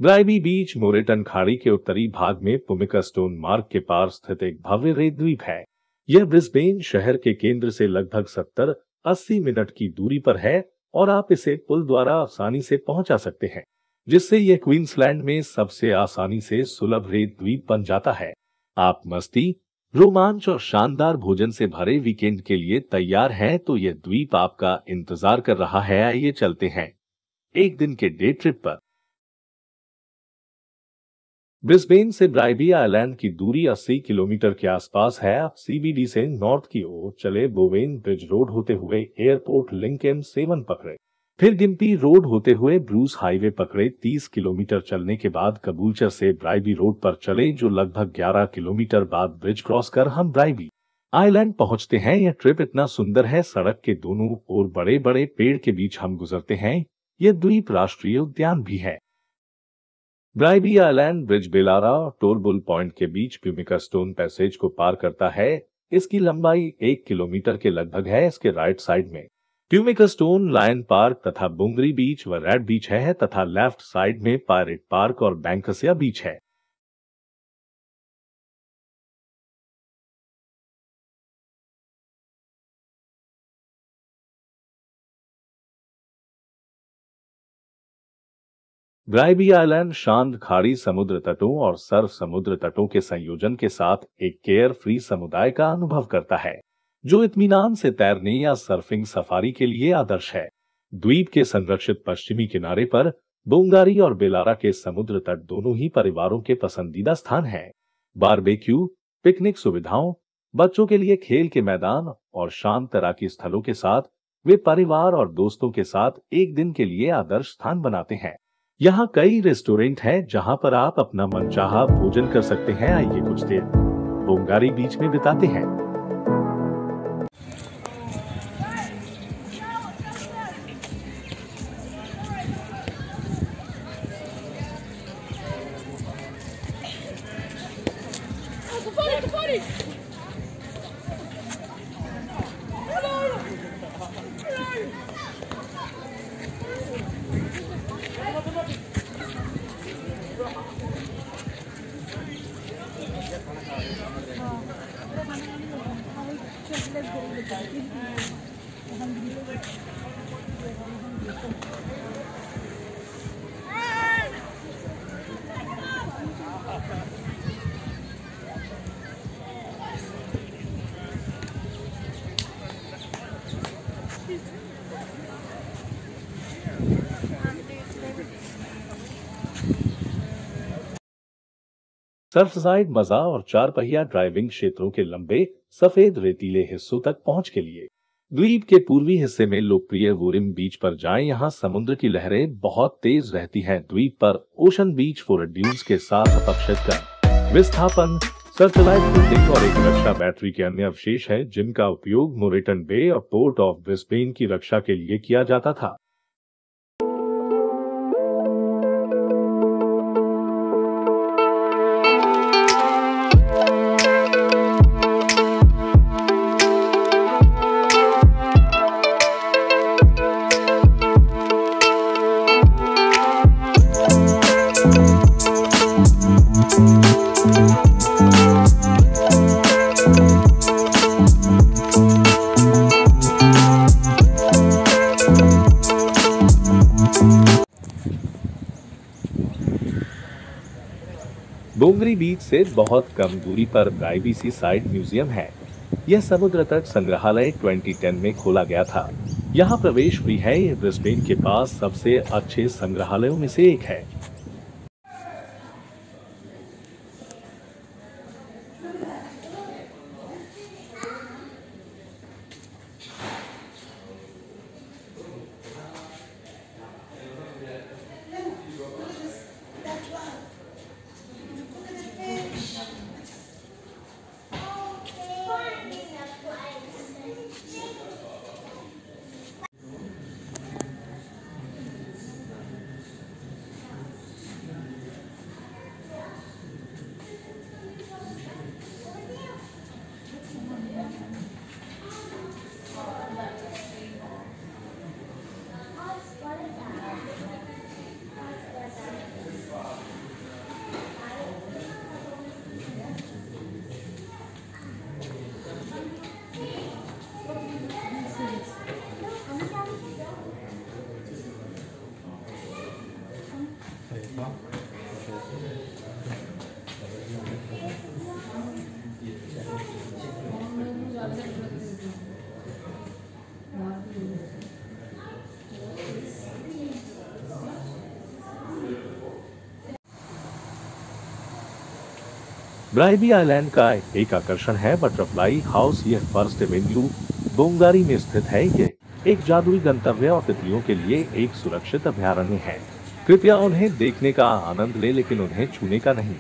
ब्राइबी बीच मोरेटन खाड़ी के उत्तरी भाग में पुमिका स्टोन मार्ग के पार स्थित एक भव्य रेत द्वीप है। यह ब्रिस्बेन शहर के केंद्र से लगभग 70-80 मिनट की दूरी पर है और आप इसे पुल द्वारा आसानी से पहुंचा सकते हैं, जिससे यह क्वींसलैंड में सबसे आसानी से सुलभ रेत द्वीप बन जाता है। आप मस्ती, रोमांच और शानदार भोजन से भरे वीकेंड के लिए तैयार हैं तो यह द्वीप आपका इंतजार कर रहा है। आइए चलते हैं एक दिन के डे ट्रिप पर। ब्रिस्बेन से ब्राइबी आइलैंड की दूरी 80 किलोमीटर के आसपास है। आप सीबीडी से नॉर्थ की ओर चले बोवेन ब्रिज रोड होते हुए एयरपोर्ट लिंक M7 पकड़े, फिर गिम्पी रोड होते हुए ब्रूस हाईवे पकड़े। 30 किलोमीटर चलने के बाद कबूलचर से ब्राइबी रोड पर चले, जो लगभग 11 किलोमीटर बाद ब्रिज क्रॉस कर हम ब्राइबी आइलैंड पहुंचते हैं। यह ट्रिप इतना सुंदर है, सड़क के दोनों ओर बड़े बड़े पेड़ के बीच हम गुजरते हैं। यह द्वीप राष्ट्रीय उद्यान भी है। ब्राइबी आइलैंड ब्रिज बेलारा और टोलबुल पॉइंट के बीच प्यूमिका स्टोन पैसेज को पार करता है। इसकी लंबाई 1 किलोमीटर के लगभग है। इसके राइट साइड में प्यूमिका स्टोन लायन पार्क तथा बुंगरी बीच व रेड बीच है तथा लेफ्ट साइड में पायरेट पार्क और बैंकसिया बीच है। ब्राइबी आइलैंड शांत खाड़ी समुद्र तटों और सर्व समुद्र तटों के संयोजन के साथ एक केयर फ्री समुदाय का अनुभव करता है, जो इत्मीनान से तैरने या सर्फिंग सफारी के लिए आदर्श है। द्वीप के संरक्षित पश्चिमी किनारे पर बोंगारी और बेलारा के समुद्र तट दोनों ही परिवारों के पसंदीदा स्थान हैं। बारबेक्यू, पिकनिक सुविधाओं, बच्चों के लिए खेल के मैदान और शांत तैराकी स्थलों के साथ वे परिवार और दोस्तों के साथ एक दिन के लिए आदर्श स्थान बनाते हैं। यहाँ कई रेस्टोरेंट हैं जहाँ पर आप अपना मनचाहा भोजन कर सकते हैं। आइए कुछ देर बोंगारी बीच में बिताते हैं। सर्फसाइड मजा और चार पहिया ड्राइविंग क्षेत्रों के लंबे सफेद रेतीले हिस्सों तक पहुंच के लिए द्वीप के पूर्वी हिस्से में लोकप्रिय वोरिम बीच पर जाएं। यहां समुद्र की लहरें बहुत तेज रहती हैं। द्वीप पर ओशन बीच फोरड्यूज के साथ अपक्षित कर विस्थापन, सर्चलाइट फिल्डिंग और एक रक्षा बैटरी के अन्य अवशेष है, जिनका उपयोग मोरेटन बे और पोर्ट ऑफ ब्रिस्बेन की रक्षा के लिए किया जाता था। बोंगरी बीच से बहुत कम दूरी पर ब्राइबी सी साइड म्यूजियम है। यह समुद्र तट संग्रहालय 2010 में खोला गया था। यहाँ प्रवेश फ्री है। यह ब्रिस्बेन के पास सबसे अच्छे संग्रहालयों में से एक है। ब्राइबी आइलैंड का एक आकर्षण है बटरफ्लाई हाउस। यह फर्स्ट एवेन्यू दोंगारी में स्थित है। यह एक जादुई गंतव्य और तितलियों के लिए एक सुरक्षित अभयारण्य है। कृपया उन्हें देखने का आनंद ले, लेकिन उन्हें छूने का नहीं।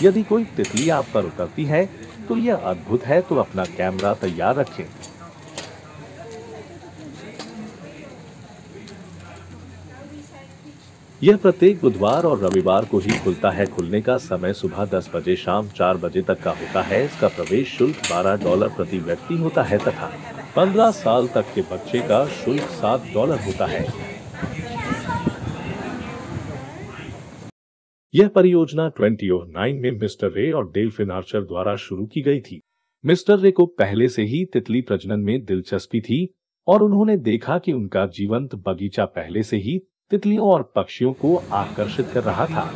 यदि कोई तितली आप पर उतरती है तो यह अद्भुत है, तो अपना कैमरा तैयार रखें। यह प्रत्येक बुधवार और रविवार को ही खुलता है। खुलने का समय सुबह 10 बजे शाम 4 बजे तक का होता है। इसका प्रवेश शुल्क $12 प्रति व्यक्ति होता है तथा 15 साल तक के बच्चे का शुल्क $7 होता है। यह परियोजना 2009 में मिस्टर रे और डेल्फिन आर्चर द्वारा शुरू की गई थी। मिस्टर रे को पहले से ही तितली प्रजनन में दिलचस्पी थी और उन्होंने देखा कि उनका जीवंत बगीचा पहले से ही तितलियों और पक्षियों को आकर्षित कर रहा था।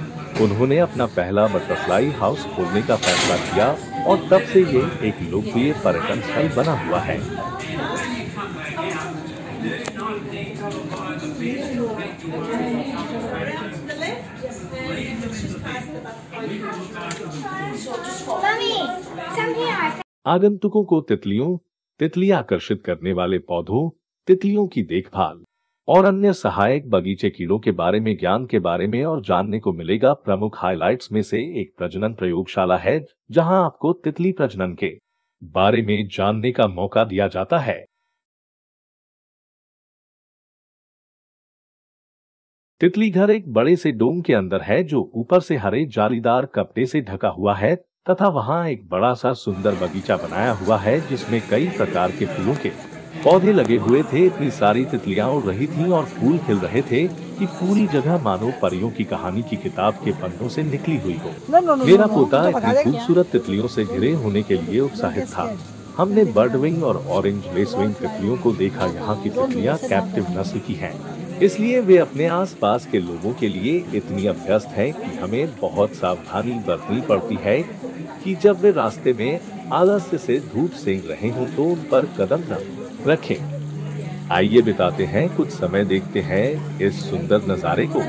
उन्होंने अपना पहला बटरफ्लाई हाउस खोलने का फैसला किया और तब से ये एक लोकप्रिय पर्यटन स्थल बना हुआ है। आगंतुकों को तितली आकर्षित करने वाले पौधों, तितलियों की देखभाल और अन्य सहायक बगीचे कीड़ों के बारे में ज्ञान के बारे में और जानने को मिलेगा। प्रमुख हाइलाइट्स में से एक प्रजनन प्रयोगशाला है, जहां आपको तितली प्रजनन के बारे में जानने का मौका दिया जाता है। तितली घर एक बड़े से डोम के अंदर है, जो ऊपर से हरे जालीदार कपड़े से ढका हुआ है तथा वहां एक बड़ा सा सुंदर बगीचा बनाया हुआ है, जिसमें कई प्रकार के फूलों के पौधे लगे हुए थे। इतनी सारी तितलियां उड़ रही थीं और फूल खिल रहे थे कि पूरी जगह मानो परियों की कहानी की किताब के पन्नों से निकली हुई हो। मेरा पोता इतनी खूबसूरत तितलियों से घिरे होने के लिए उत्साहित था। हमने बर्डविंग और ऑरेंज लेसविंग तितलियों को देखा। यहाँ की तितलियां कैप्टिव नस्ल की हैं, इसलिए वे अपने आसपास के लोगों के लिए इतनी अभ्यस्त हैं कि हमें बहुत सावधानी बरतनी पड़ती है कि जब वे रास्ते में आलस्य से धूप सेंक रहे हों तो उन पर कदम न रखें। आइए बिताते हैं कुछ समय, देखते हैं इस सुंदर नजारे को।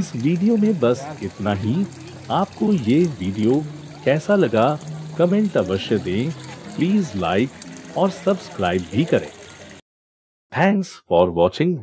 इस वीडियो में बस इतना ही। आपको ये वीडियो कैसा लगा कमेंट अवश्य दें। प्लीज लाइक और सब्सक्राइब भी करें। Thanks for watching.